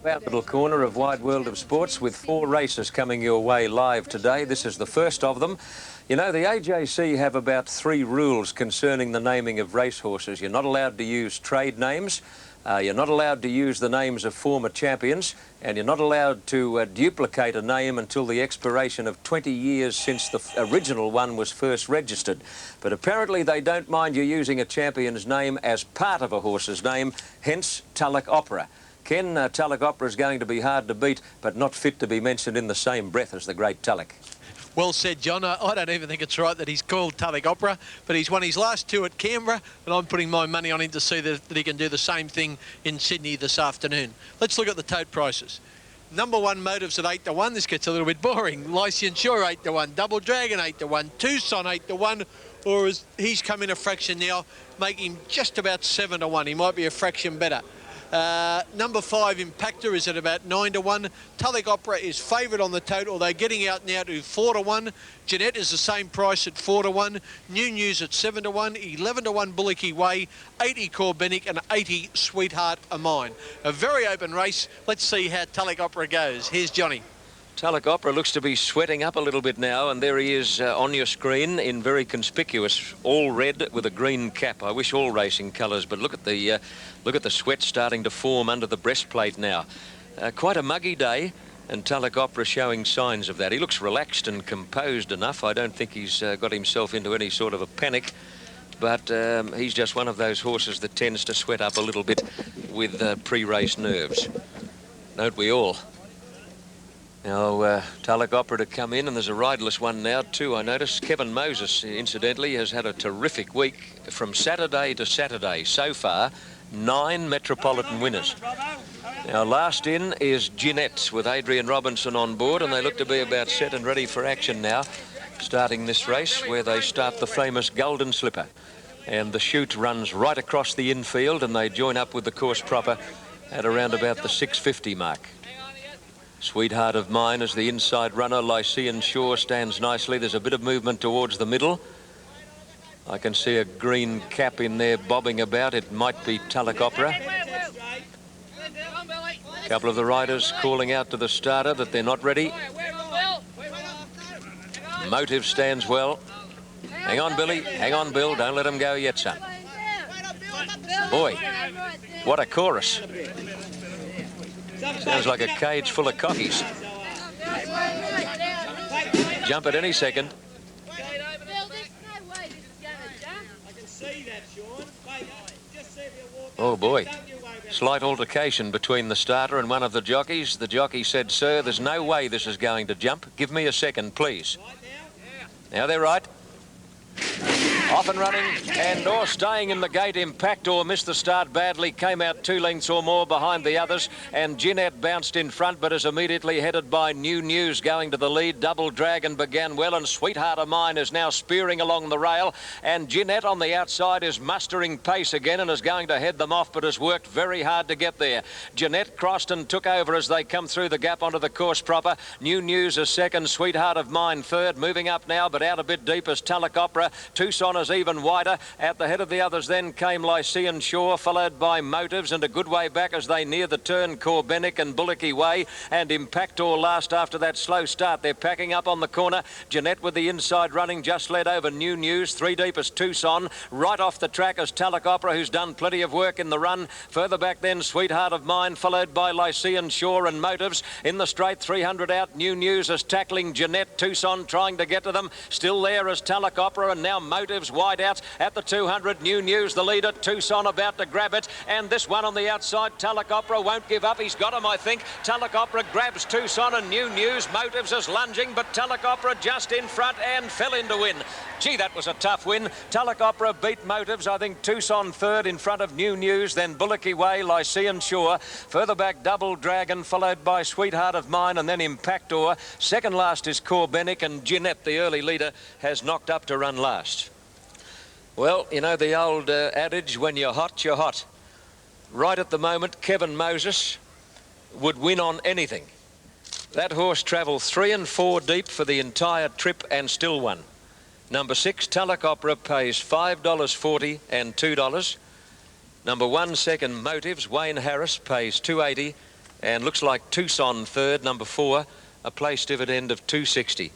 Our little corner of Wide World of Sports with 4 races coming your way live today. This is the first of them. You know, the AJC have about 3 rules concerning the naming of racehorses. You're not allowed to use trade names, you're not allowed to use the names of former champions, and you're not allowed to duplicate a name until the expiration of 20 years since the original one was first registered. But apparently they don't mind you using a champion's name as part of a horse's name, hence Tulloch Opera. Ken, Tulloch Opera is going to be hard to beat, but not fit to be mentioned in the same breath as the great Tulloch. Well said, John. I don't even think it's right that he's called Tulloch Opera, but he's won his last 2 at Canberra, and I'm putting my money on him to see that he can do the same thing in Sydney this afternoon. Let's look at the tote prices. Number 1 Motives at 8 to 1. This gets a little bit boring. Lycian Shore 8 to 1. Double Dragon 8 to 1. Tucson 8 to 1. Or as he's come in a fraction now, making him just about 7 to 1. He might be a fraction better. Number 5 Impactor is at about 9 to 1. Tulloch Opera is favourite on the total. They're getting out now to 4 to 1. Jeanette is the same price at 4 to 1. New News at 7 to 1. 11 to 1 Bullocky Way. 80 Corbenic and 80 Sweetheart of Mine. A very open race. Let's see how Tulloch Opera goes. Here's Johnny. Tulloch Opera looks to be sweating up a little bit now, and there he is on your screen in very conspicuous all red with a green cap. I wish all racing colours, but look at the sweat starting to form under the breastplate now. Quite a muggy day, and Tulloch Opera showing signs of that. He looks relaxed and composed enough. I don't think he's got himself into any sort of a panic, but he's just one of those horses that tends to sweat up a little bit with pre-race nerves. Don't we all? Now, Tulloch Opera to come in, and there's a riderless one now too, I notice. Kevin Moses, incidentally, has had a terrific week from Saturday to Saturday. So far, 9 Metropolitan winners. Now, last in is Jeanette with Adrian Robinson on board, and they look to be about set and ready for action now, starting this race where they start the famous Golden Slipper. And the chute runs right across the infield, and they join up with the course proper at around about the 6:50 mark. Sweetheart of Mine as the inside runner. Lycian Shore stands nicely. There's a bit of movement towards the middle. I can see a green cap in there bobbing about. It might be Tulloch Opera. A couple of the riders calling out to the starter that they're not ready. Motive stands well. Hang on, Billy. Hang on, Bill. Don't let him go yet, son. Boy, what a chorus. Sounds like a cage full of cockies. Jump at any second. Oh boy. Slight altercation between the starter and one of the jockeys. The jockey said, "Sir, there's no way this is going to jump. Give me a second, please." Now they're right. Off and running, and or staying in the gate. Impactor missed the start badly, came out 2 lengths or more behind the others, and Jeanette bounced in front but is immediately headed by New News going to the lead. Double Dragon began well, and Sweetheart of Mine is now spearing along the rail, and Jeanette on the outside is mustering pace again and is going to head them off, but has worked very hard to get there. Jeanette crossed and took over as they come through the gap onto the course proper. New News is second, Sweetheart of Mine third, moving up now but out a bit deep as Tulloch Opera. Tucson is even wider. At the head of the others then came Lycian Shore, followed by Motives, and a good way back as they near the turn Corbenic and Bullocky Way, and Impactor last after that slow start. They're packing up on the corner. Jeanette with the inside running, just led over New News. 3 deep as Tucson. Right off the track as Tulloch Opera, who's done plenty of work in the run. Further back then Sweetheart of Mine, followed by Lycian Shore and Motives. In the straight 300 out, New News is tackling Jeanette. Tucson trying to get to them. Still there as Tulloch Opera, and now Motives wide out at the 200. New News the leader. Tucson about to grab it, and this one on the outside. Tulloch Opera won't give up. He's got him, I think. Tulloch Opera grabs Tucson, and New News. Motives is lunging, but Tulloch Opera just in front and fell in to win. Gee, that was a tough win. Tulloch Opera beat Motives. I think Tucson third in front of New News, then Bullocky Way, Lycian Shore. Further back Double Dragon, followed by Sweetheart of Mine, and then Impactor. Second last is Corbenic, and Jeanette, the early leader, has knocked up to run last. Well, you know the old adage, when you're hot, you're hot. Right at the moment, Kevin Moses would win on anything. That horse travelled 3 and 4 deep for the entire trip and still won. Number 6, Tulloch Opera, pays $5.40 and $2. Number 1, second, Motives. Wayne Harris pays $2.80, and looks like Tucson third, number 4, a place dividend of $2.60.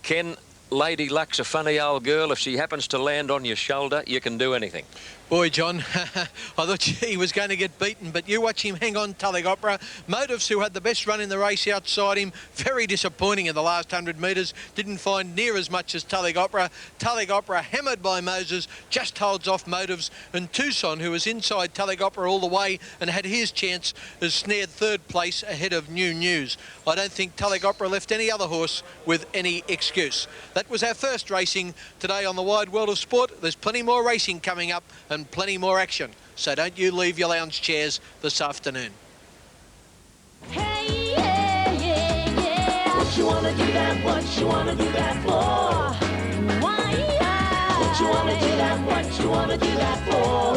Ken, Lady Luck's a funny old girl. If she happens to land on your shoulder, you can do anything. Boy, John, I thought he was going to get beaten, but you watch him hang on. Tullig Opera. Motives, who had the best run in the race outside him, very disappointing in the last 100 metres. Didn't find near as much as Tullig Opera. Tullig Opera, hammered by Moses, just holds off Motives. And Tucson, who was inside Tullig Opera all the way and had his chance, has snared third place ahead of New News. I don't think Tullig Opera left any other horse with any excuse. That was our first racing today on the Wide World of Sport. There's plenty more racing coming up and plenty more action, so don't you leave your lounge chairs this afternoon. Hey, yeah, yeah, yeah. What you wanna do that? What you wanna do that for? Why? What you wanna do that? What you wanna do that for?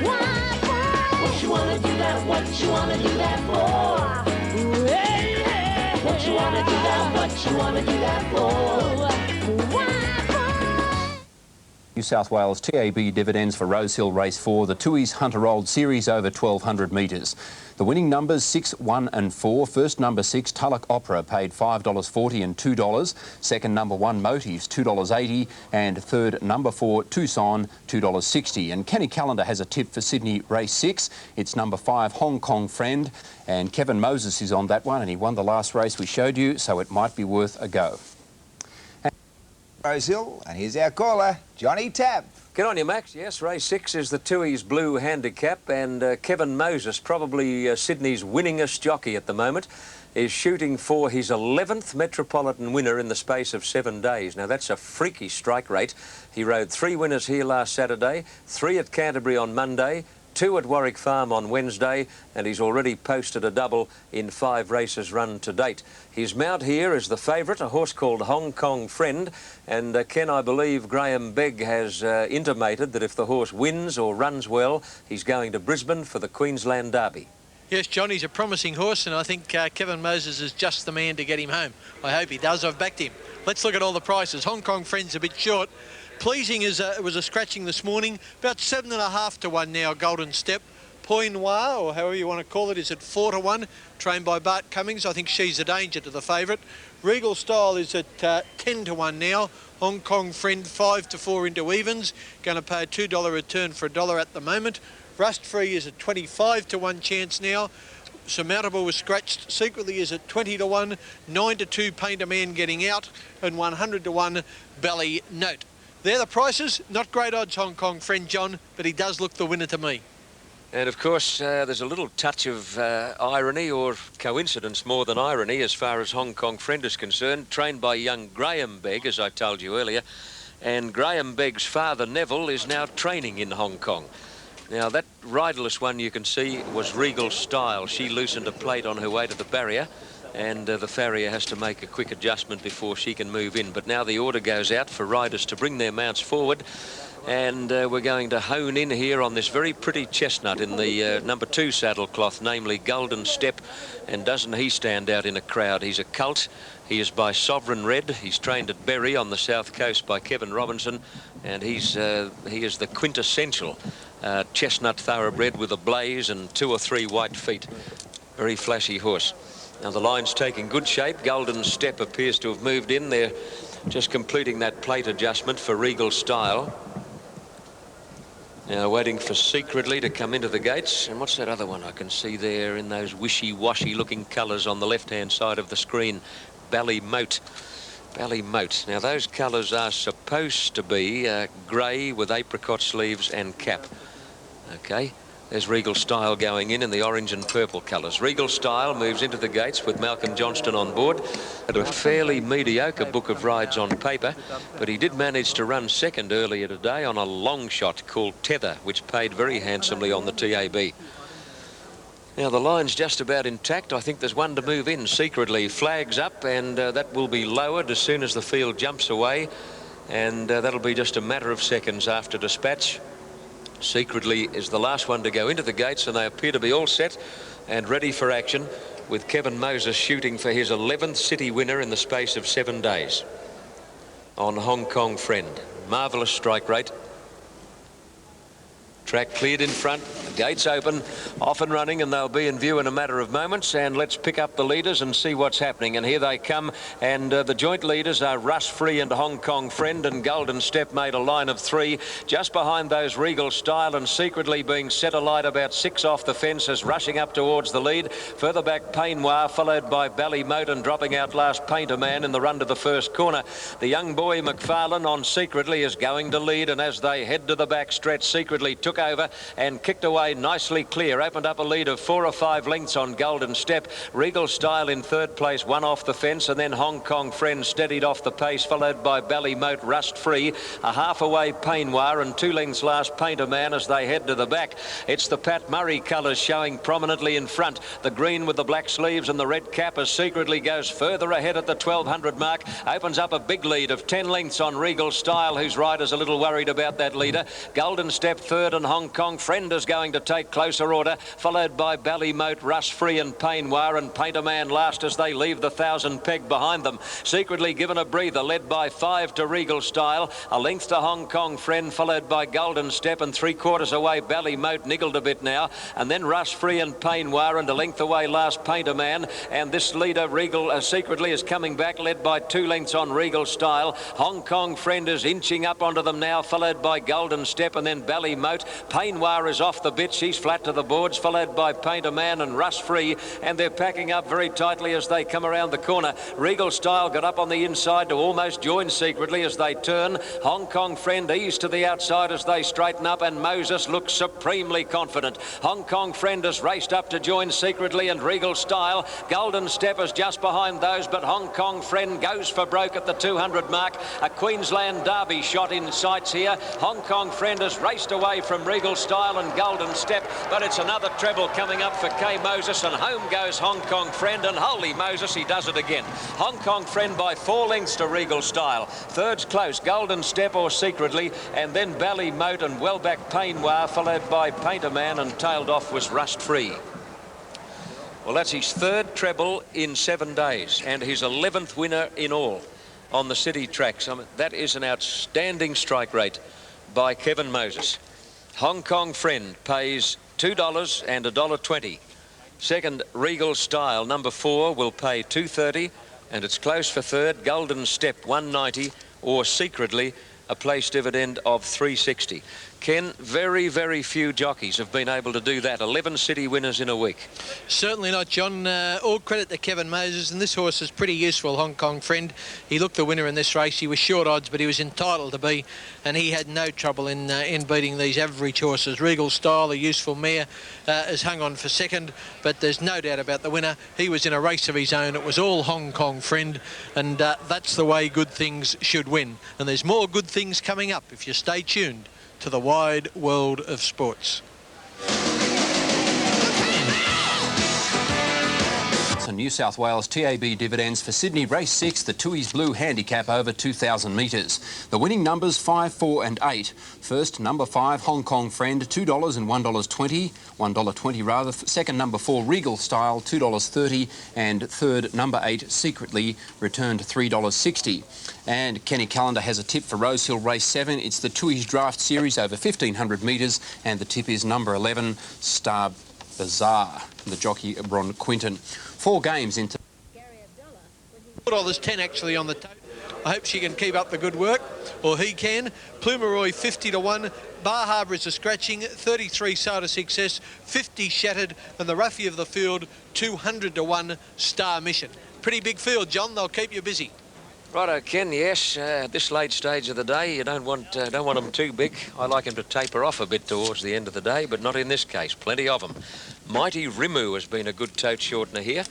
Why? What you wanna do that? What you wanna do that for? Hey, hey, what you wanna do that? What you wanna do that for? Why? New South Wales TAB dividends for Rosehill Race 4, the Tooheys Hunter Old Series over 1,200 metres. The winning numbers 6, 1 and 4. First number 6, Tulloch Opera, paid $5.40 and $2. Second number 1, Motives, $2.80. And third number 4, Tucson, $2.60. And Kenny Callender has a tip for Sydney Race 6. It's number 5, Hong Kong Friend. And Kevin Moses is on that one, and he won the last race we showed you, so it might be worth a go. Rosehill, and here's our caller, Johnny Tabb. Get on you, Max. Yes, race 6 is the Tooheys Blue Handicap, and Kevin Moses, probably Sydney's winningest jockey at the moment, is shooting for his 11th Metropolitan winner in the space of 7 days. Now, that's a freaky strike rate. He rode 3 winners here last Saturday, 3 at Canterbury on Monday, 2 at Warwick Farm on Wednesday, and he's already posted a double in 5 races run to date. His mount here is the favourite, a horse called Hong Kong Friend, and Ken, I believe Graham Begg has intimated that if the horse wins or runs well, he's going to Brisbane for the Queensland Derby. Yes, John, he's a promising horse, and I think Kevin Moses is just the man to get him home. I hope he does. I've backed him. Let's look at all the prices. Hong Kong Friend's a bit short. Pleasing is it was a scratching this morning, about 7.5 to 1 now. Golden Step, Point Noir, or however you want to call it, is at 4 to 1, trained by Bart Cummings. I think she's a danger to the favourite. Regal Style is at 10 to 1 now. Hong Kong Friend 5 to 4 into evens, going to pay a $2 return for $1 at the moment. Rust Free is at 25 to 1 chance now. Surmountable was scratched. Secretly is at 20 to 1. 9 to 2 Paint a Man getting out, and 100 to 1 Bally Note. They're the prices. Not great odds, Hong Kong Friend, John, but he does look the winner to me. And of course, there's a little touch of irony, or coincidence more than irony, as far as Hong Kong Friend is concerned. Trained by young Graham Begg, as I told you earlier, and Graham Begg's father Neville is now training in Hong Kong. Now, that riderless one you can see was Regal Style. She loosened a plate on her way to the barrier, and the farrier has to make a quick adjustment before she can move in. But now the order goes out for riders to bring their mounts forward, and we're going to hone in here on this very pretty chestnut in the number 2 saddle cloth, namely Golden Step. And doesn't he stand out in a crowd? He's a colt. He is by Sovereign Red. He's trained at Berry on the south coast by Kevin Robinson, and he is the quintessential chestnut thoroughbred with a blaze and 2 or 3 white feet. Very flashy horse. Now the line's taking good shape. Golden Step appears to have moved in. They're just completing that plate adjustment for Regal Style. Now waiting for Secretly to come into the gates. And what's that other one I can see there in those wishy-washy looking colours on the left-hand side of the screen? Bally Mote. Bally Mote. Now those colours are supposed to be grey with apricot sleeves and cap. Okay. There's Regal Style going in the orange and purple colours. Regal Style moves into the gates with Malcolm Johnston on board. Had a fairly mediocre book of rides on paper, but he did manage to run second earlier today on a long shot called Tether, which paid very handsomely on the TAB. Now the line's just about intact. I think there's one to move in. Secretly flags up, and that will be lowered as soon as the field jumps away, and that'll be just a matter of seconds after dispatch. Secretly is the last one to go into the gates, and they appear to be all set and ready for action, with Kevin Moses shooting for his 11th city winner in the space of 7 days on Hong Kong Friend. Marvellous strike rate. Track cleared in front, the gates open, off and running, and they'll be in view in a matter of moments. And let's pick up the leaders and see what's happening. And here they come, and the joint leaders are Rush Free and Hong Kong Friend, and Golden Step made a line of 3. Just behind those, Regal Style, and secretly being set alight about 6 off the fence as rushing up towards the lead. Further back, Peignoir, followed by Ballymote, and dropping out last, Painter Man in the run to the first corner. The young boy McFarlane on Secretly is going to lead, and as they head to the back stretch, Secretly took over and kicked away nicely clear, opened up a lead of 4 or 5 lengths on Golden Step. Regal Style in third place, 1 off the fence, and then Hong Kong Friend steadied off the pace, followed by Ballymote, Rust Free, a half away Peignoir, and 2 lengths last, Painter Man, as they head to the back. It's the Pat Murray colours showing prominently in front, the green with the black sleeves and the red cap, as Secretly goes further ahead at the 1200 mark, opens up a big lead of 10 lengths on Regal Style, whose rider's a little worried about that leader. Golden Step third, and Hong Kong Friend is going to take closer order, followed by Ballymote, Rush Free and Peignoir, and Painter Man last as they leave the 1000 peg behind them. Secretly given a breather, led by 5 to Regal Style, a length to Hong Kong Friend, followed by Golden Step, and 3/4 away Ballymote, niggled a bit now, and then Rush Free and Peignoir, and a length away last, Painter Man. And this leader, Regal Secretly, is coming back, led by 2 lengths on Regal Style. Hong Kong Friend is inching up onto them now, followed by Golden Step, and then Ballymote. Peignoir is off the bit, she's flat to the boards, followed by Painter Man and Rush Free, and they're packing up very tightly as they come around the corner. Regal Style got up on the inside to almost join Secretly as they turn. Hong Kong Friend eased to the outside as they straighten up, and Moses looks supremely confident. Hong Kong Friend has raced up to join Secretly and Regal Style. Golden Step is just behind those, but Hong Kong Friend goes for broke at the 200 mark. A Queensland Derby shot in sights here. Hong Kong Friend has raced away from Regal Style and Golden Step, but it's another treble coming up for K. Moses, and home goes Hong Kong Friend, and holy Moses, he does it again. Hong Kong Friend by 4 lengths to Regal Style. Third's close, Golden Step or Secretly, and then Ballymote and well back Peignoir, followed by Painter Man, and tailed off was Rust Free. Well, that's his 3rd treble in 7 days, and his 11th winner in all on the city tracks. I mean, that is an outstanding strike rate by Kevin Moses. Hong Kong Friend pays $2 and $1.20. Second, Regal Style, number 4, will pay $2.30, and it's close for third. Golden Step, $1.90, or Secretly, a place dividend of $3.60. Ken, very, very few jockeys have been able to do that. 11 city winners in a week. Certainly not, John. All credit to Kevin Moses, and this horse is pretty useful, Hong Kong Friend. He looked the winner in this race. He was short odds, but he was entitled to be, and he had no trouble in beating these average horses. Regal Style, a useful mare, has hung on for second, but there's no doubt about the winner. He was in a race of his own. It was all Hong Kong Friend, and that's the way good things should win. And there's more good things coming up if you stay tuned to the wide world of sports. New South Wales TAB dividends for Sydney Race 6, the Tooheys Blue handicap over 2,000 metres. The winning numbers 5, 4 and 8. First, number 5, Hong Kong Friend, $2 and $1.20. $1.20 rather. Second, number 4, Regal Style, $2.30. And third, number 8, Secretly, returned $3.60. And Kenny Callender has a tip for Rosehill Race 7. It's the Tooheys Draft Series over 1,500 metres, and the tip is number 11, Star Bazaar, the jockey Bron Quinton. 4 games into... $4.10 actually on the tote. I hope she can keep up the good work, or he can. Plumeroy 50 to 1. Bar Harbour is a scratching, 33 Soda Success, 50 Shattered, and the roughie of the field 200 to 1 Star Mission. Pretty big field, John. They'll keep you busy. Righto, Ken, yes, at this late stage of the day, you don't want them too big. I like them to taper off a bit towards the end of the day, but not in this case. Plenty of them. Mighty Rimu has been a good tote shortener here.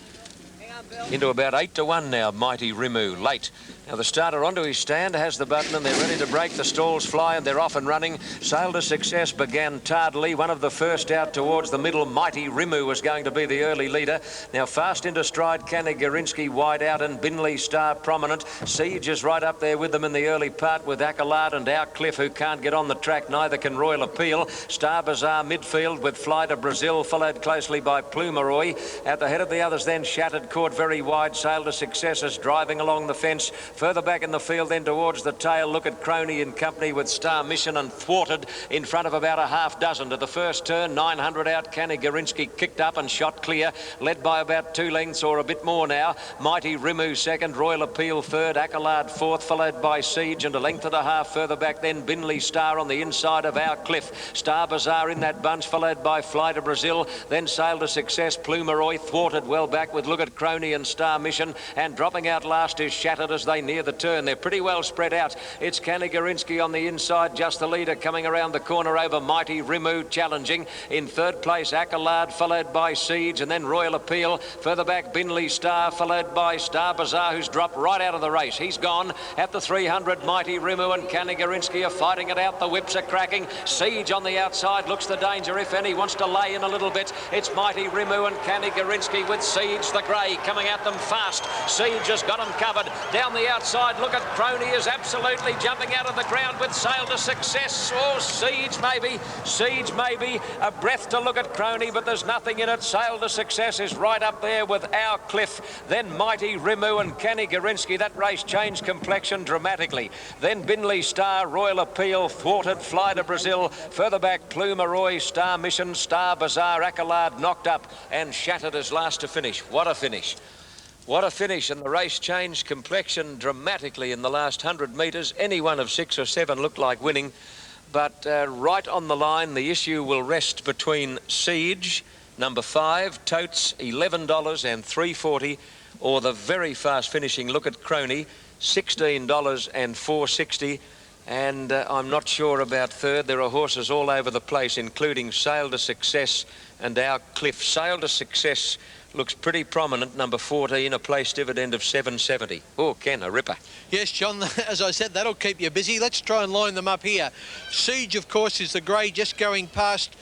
Into about 8 to 1 now, Mighty Rimu, late. Now the starter onto his stand, has the button, and they're ready to break. The stalls fly and they're off and running. Sail to Success began tardily. One of the first out towards the middle. Mighty Rimu was going to be the early leader. Now fast into stride, Kanagarinsky wide out, and Binley Star prominent. Siege is right up there with them in the early part, with Accolade and Outcliffe, who can't get on the track. Neither can Royal Appeal. Star Bazaar midfield with Fly to Brazil, followed closely by Plumeroy. At the head of the others then, Shattered, caught very wide. Sail to Success is driving along the fence. Further back in the field then towards the tail, Look at Crony in company with Star Mission and Thwarted in front of about a half dozen. To the first turn, 900 out, Kenny Garinsky kicked up and shot clear, led by about 2 lengths or a bit more now. Mighty Rimu second, Royal Appeal third, Accolade fourth, followed by Siege, and a length and a half further back then Binley Star on the inside of Our Cliff. Star Bazaar in that bunch, followed by Fly to Brazil, then Sail to Success, Plumeroy, Thwarted well back with Look at Crony and Star Mission, and dropping out last is Shattered as they near the turn. They're pretty well spread out. It's Kenny Garinsky on the inside, just the leader coming around the corner over Mighty Rimu challenging. In third place Accolade, followed by Siege, and then Royal Appeal. Further back Binley Star, followed by Star Bazaar, who's dropped right out of the race. He's gone at the 300. Mighty Rimu and Kenny Garinsky are fighting it out. The whips are cracking. Siege on the outside looks the danger if any, wants to lay in a little bit. It's Mighty Rimu and Kenny Garinsky with Siege the grey coming at them fast. Siege has got them covered. Down the outside, Look at Crony is absolutely jumping out of the ground with Sail to Success. Oh, Siege maybe. A breath to Look at Crony, but there's nothing in it. Sail to Success is right up there with Our Cliff. Then Mighty Rimu and Kenny Garinsky. That race changed complexion dramatically. Then Binley Star, Royal Appeal, Thwarted, Fly to Brazil. Further back, Plumeroy, Star Mission, Star Bazaar, Accolade knocked up, and Shattered as last to finish. What a finish. What a finish, and the race changed complexion dramatically in the last 100 metres. Any one of 6 or 7 looked like winning, but right on the line, the issue will rest between Siege, number 5, Totes, $11 and $3.40, or the very fast finishing Look at Crony, $16 and $4.60. And I'm not sure about third. There are horses all over the place, including Sail to Success and Our Cliff. Sail to Success looks pretty prominent, number 14, a place dividend of $7.70. Oh, Ken, a ripper. Yes, John, as I said, that'll keep you busy. Let's try and line them up here. Siege, of course, is the grey, just going past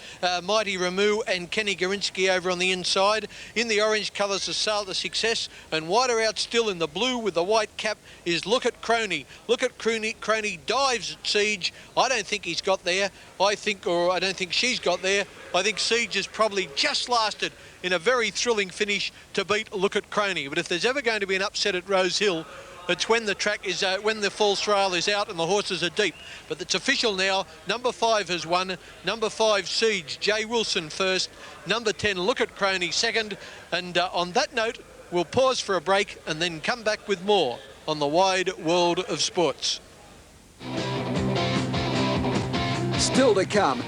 Mighty Rimu and Kenny Garinsky over on the inside. In the orange colours is Sail to Success, and wider out still in the blue with the white cap is Look at Crony. Look at Crony dives at Siege. I don't think he's got there. I don't think she's got there. I think Siege has probably just lasted in a very thrilling finish to beat Look at Crony. But if there's ever going to be an upset at Rose Hill, it's when the track is when the false rail is out and the horses are deep. But it's official now. Number 5 has won. Number 5 Siege, Jay Wilson first. Number 10 Look at Crony second. And on that note, we'll pause for a break and then come back with more on the wide world of sports. Still to come.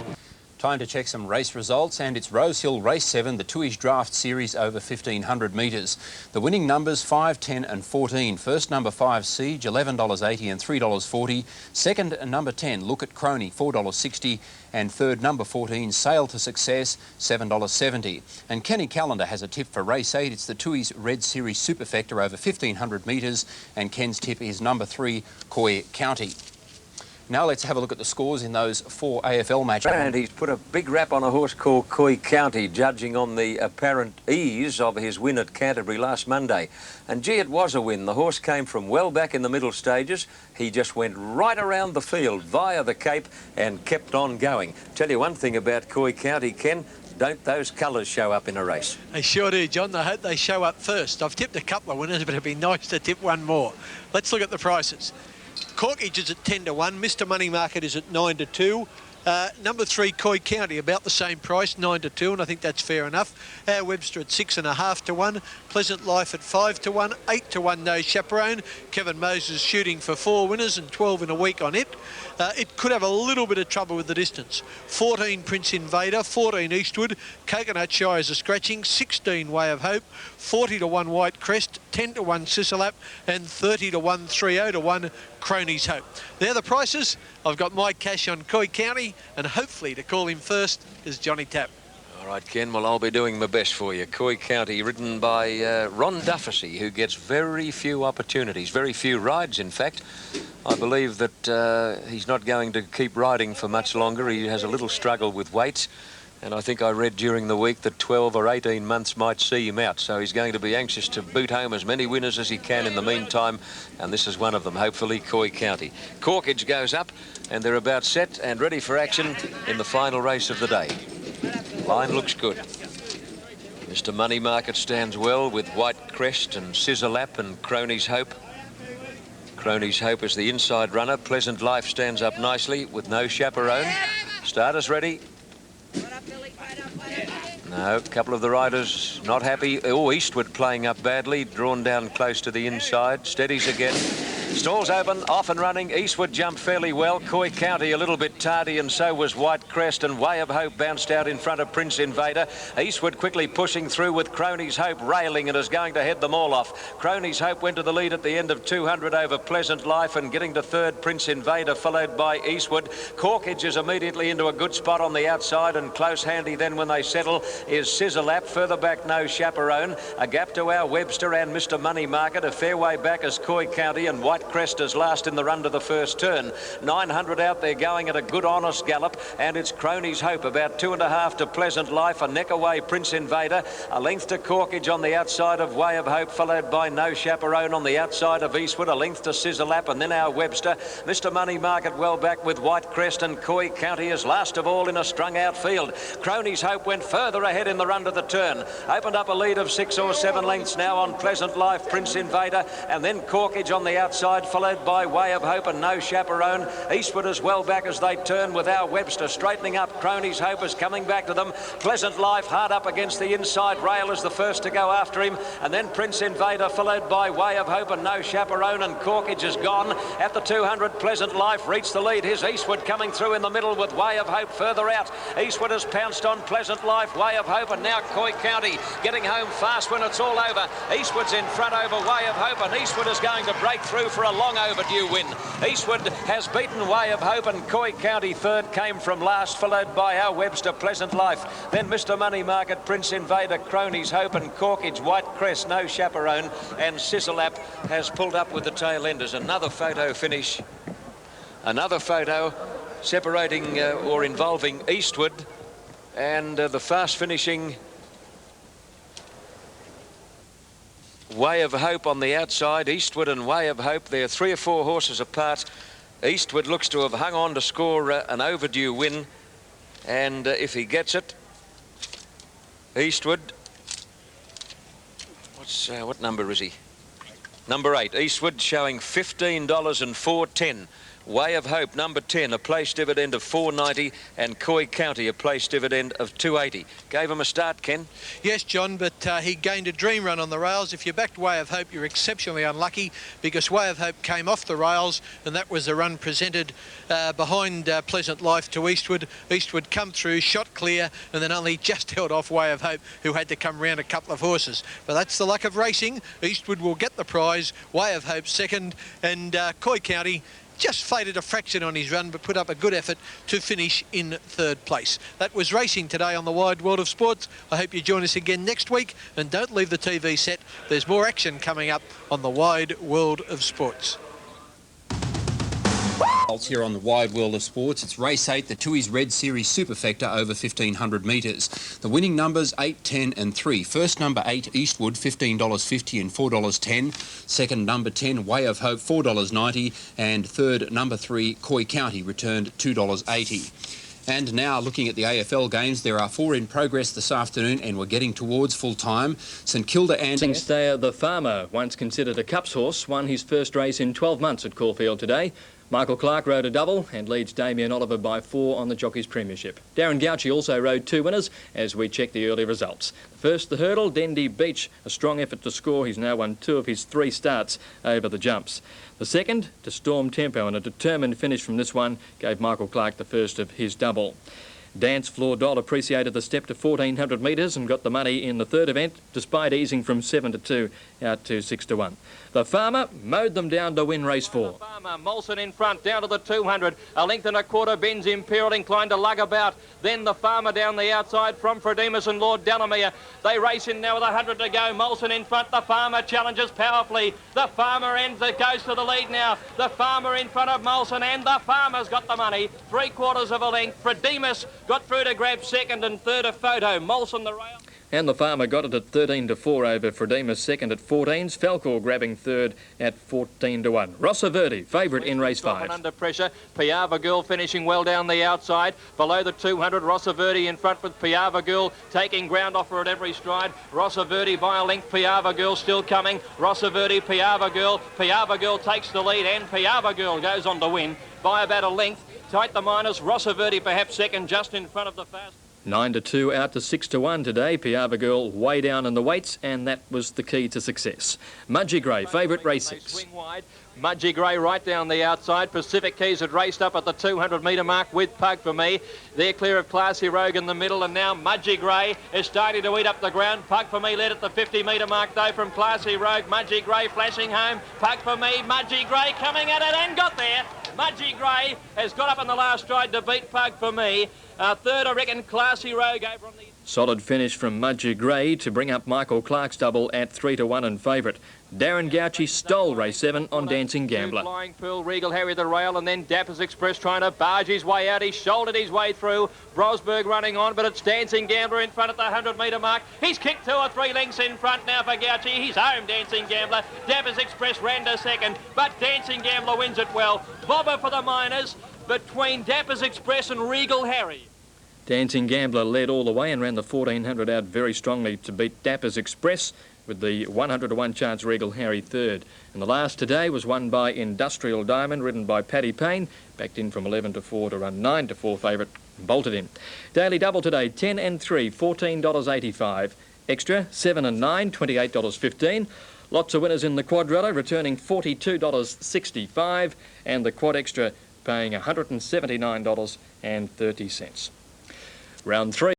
Time to check some race results, and it's Rose Hill Race 7, the Tooheys Draft Series over 1,500 metres. The winning numbers 5, 10 and 14. First number 5 Siege, $11.80 and $3.40. Second number 10 Look at Crony, $4.60. And third number 14 Sail to Success, $7.70. And Kenny Callender has a tip for race 8. It's the Tooheys Red Series Superfecta over 1,500 metres, and Ken's tip is number 3 Coy County. Now let's have a look at the scores in those 4 AFL matches. And he's put a big rap on a horse called Coy County, judging on the apparent ease of his win at Canterbury last Monday. And gee, it was a win. The horse came from well back in the middle stages. He just went right around the field via the Cape and kept on going. Tell you one thing about Coy County, Ken, don't those colours show up in a race? They sure do, John. I hope they show up first. I've tipped a couple of winners, but it'd be nice to tip one more. Let's look at the prices. Corkage is at 10 to 1. Mr. Money Market is at 9 to 2. Number 3, Coy County, about the same price, 9 to 2, and I think that's fair enough. Webster at 6.5 to 1. Pleasant Life at 5 to 1. 8 to 1, No Chaperone. Kevin Moses shooting for 4 winners and 12 in a week on it. It could have a little bit of trouble with the distance. 14, Prince Invader. 14, Eastwood. Coconut Shy is a scratching. 16, Way of Hope. 40 to 1, White Crest. 10 to 1, Sisalap. And 30 to 1, 30 to 1, Crony's Hope. They're the prices. I've got my cash on Coy County, and hopefully to call him first is Johnny Tapp. All right, Ken, well, I'll be doing my best for you. Coy County, ridden by Ron Dufficy, who gets very few opportunities, very few rides, in fact. I believe that he's not going to keep riding for much longer. He has a little struggle with weight, and I think I read during the week that 12 or 18 months might see him out. So he's going to be anxious to boot home as many winners as he can in the meantime, and this is one of them, hopefully, Coy County. Corkage goes up, and they're about set and ready for action in the final race of the day. Line looks good. Mr. Money Market stands well with White Crest and Scissor Lap and Crony's Hope. Crony's Hope is the inside runner. Pleasant Life stands up nicely with No Chaperone. Starters ready. No, a couple of the riders not happy. Oh, Eastwood playing up badly, drawn down close to the inside. Steadies again. Stalls open, off and running. Eastwood jumped fairly well. Coy County a little bit tardy, and so was White Crest, and Way of Hope bounced out in front of Prince Invader. Eastwood quickly pushing through with Crony's Hope railing and is going to head them all off. Crony's Hope went to the lead at the end of 200 over Pleasant Life, and getting to third, Prince Invader, followed by Eastwood. Corkage is immediately into a good spot on the outside, and close handy then when they settle is Scissor Lap. Further back, No Chaperone. A gap to our Webster and Mr. Money Market. A fair way back is Coy County, and White Crest is last in the run to the first turn. 900 out there going at a good honest gallop, and it's Crony's Hope about 2.5 to Pleasant Life. A neck away Prince Invader. A length to Corkage on the outside of Way of Hope, followed by No Chaperone on the outside of Eastwood. A length to Scissor Lap, and then our Webster. Mr. Money Market well back with White Crest, and Coy County is last of all in a strung out field. Crony's Hope went further ahead in the run to the turn. Opened up a lead of 6 or 7 lengths now on Pleasant Life, Prince Invader, and then Corkage on the outside, followed by Way of Hope and No Chaperone. Eastwood is well back as they turn with our Webster straightening up. Crony's Hope is coming back to them. Pleasant Life hard up against the inside rail is the first to go after him, and then Prince Invader, followed by Way of Hope and No Chaperone, and Corkage is gone. At the 200, Pleasant Life reached the lead. Here's Eastwood coming through in the middle with Way of Hope further out. Eastwood has pounced on Pleasant Life, Way of Hope, and now Coy County getting home fast when it's all over. Eastwood's in front over Way of Hope, and Eastwood is going to break through for a long overdue win. Eastwood has beaten Way of Hope, and Coy County third came from last, followed by our Webster, Pleasant Life. Then Mr. Money Market, Prince Invader, Crony's Hope, and Corkage, White Crest, No Chaperone, and Scissor Lap has pulled up with the tail enders. Another photo finish. Another photo separating or involving Eastwood and the fast finishing Way of Hope on the outside. Eastwood and Way of Hope, they're 3 or 4 horses apart. Eastwood looks to have hung on to score an overdue win, and if he gets it, Eastwood, what number is he? Number 8. Eastwood showing $15 and 4.10. Way of Hope, number 10, a place dividend of $4.90, and Coy County, a place dividend of $2.80. Gave him a start, Ken? Yes, John, but he gained a dream run on the rails. If you backed Way of Hope, you're exceptionally unlucky, because Way of Hope came off the rails, and that was the run presented behind Pleasant Life to Eastwood. Eastwood come through, shot clear, and then only just held off Way of Hope, who had to come round a couple of horses. But that's the luck of racing. Eastwood will get the prize, Way of Hope second, and Coy County just faded a fraction on his run, but put up a good effort to finish in third place. That was racing today on the Wide World of Sports. I hope you join us again next week, and don't leave the TV set. There's more action coming up on the Wide World of Sports. Here on the Wide World of Sports, it's race 8, the Tui's Red Series Superfecta over 1,500 metres. The winning numbers 8, 10 and 3. First number 8, Eastwood, $15.50 and $4.10. Second number 10, Way of Hope, $4.90. And third number 3, Coy County, returned $2.80. And now, looking at the AFL games, there are 4 in progress this afternoon, and we're getting towards full time. St Kilda and Stayer, the farmer, once considered a Cups horse, won his first race in 12 months at Caulfield today. Michael Clark rode a double and leads Damien Oliver by 4 on the Jockeys Premiership. Darren Gauci also rode 2 winners as we check the early results. First, the hurdle, Dendy Beach, a strong effort to score. He's now won 2 of his 3 starts over the jumps. The second, to Storm Tempo, and a determined finish from this one gave Michael Clark the first of his double. Dance Floor Doll appreciated the step to 1,400 metres and got the money in the third event, despite easing from 7 to 2 out to 6 to 1. The farmer mowed them down to win race 4. The farmer, Molson in front, down to the 200. A length and a quarter, Ben's Imperial inclined to lug about. Then the farmer down the outside from Fredemus and Lord Delamere. They race in now with 100 to go. Molson in front. The farmer challenges powerfully. The farmer goes to the lead now. The farmer in front of Molson, and the farmer's got the money. 3/4 of a length. Fredemus got through to grab second, and third a photo. Molson the rail. And the Farmer got it at 13-4 over Fredemus, second at 14s. Falcor grabbing third at 14-1. Rossa Verde, favourite in race 5. Under pressure, Piava Girl finishing well down the outside. Below the 200, Rossa Verde in front with Piava Girl taking ground off her at every stride. Rossa Verde by a length, Piava Girl still coming. Rossa Verde, Piava Girl. Piava Girl takes the lead and Piava Girl goes on to win by about a length. Tight the minors, Rossa Verde perhaps second, just in front of the fast. 9-2 out to 6-1 today. Piava Girl way down in the weights, and that was the key to success. Mudgee Grey, favourite race 6. Swing wide. Mudgee Grey right down the outside. Pacific Keys had raced up at the 200 metre mark with Pug for Me. They're clear of Classy Rogue in the middle, and now Mudgee Grey is starting to eat up the ground. Pug for Me led at the 50 metre mark though from Classy Rogue. Mudgee Grey flashing home. Pug for Me, Mudgee Grey coming at it and got there. Mudgee Grey has got up in the last stride to beat Pug for Me. Third, I reckon, Classy Rogue over on the... Solid finish from Mudgee Grey to bring up Michael Clark's double at 3-1 in favourite. Darren Gauci stole race 7 on Dancing Gambler. Flying Pearl, Regal Harry the rail, and then Dappers Express trying to barge his way out. He shouldered his way through. Brosberg running on, but it's Dancing Gambler in front at the 100 metre mark. He's kicked 2 or 3 lengths in front now for Gauci. He's home, Dancing Gambler. Dappers Express ran to second, but Dancing Gambler wins it well. Bobber for the minors between Dappers Express and Regal Harry. Dancing Gambler led all the way and ran the 1400 out very strongly to beat Dappers Express, with the 100-1 chance Regal Harry third. And the last today was won by Industrial Diamond, ridden by Paddy Payne, backed in from 11-4 to run 9-4 favourite, bolted in. Daily double today, 10 and 3, $14.85. Extra, 7 and 9, $28.15. Lots of winners in the quadrilla, returning $42.65, and the quad extra paying $179.30. Round 3.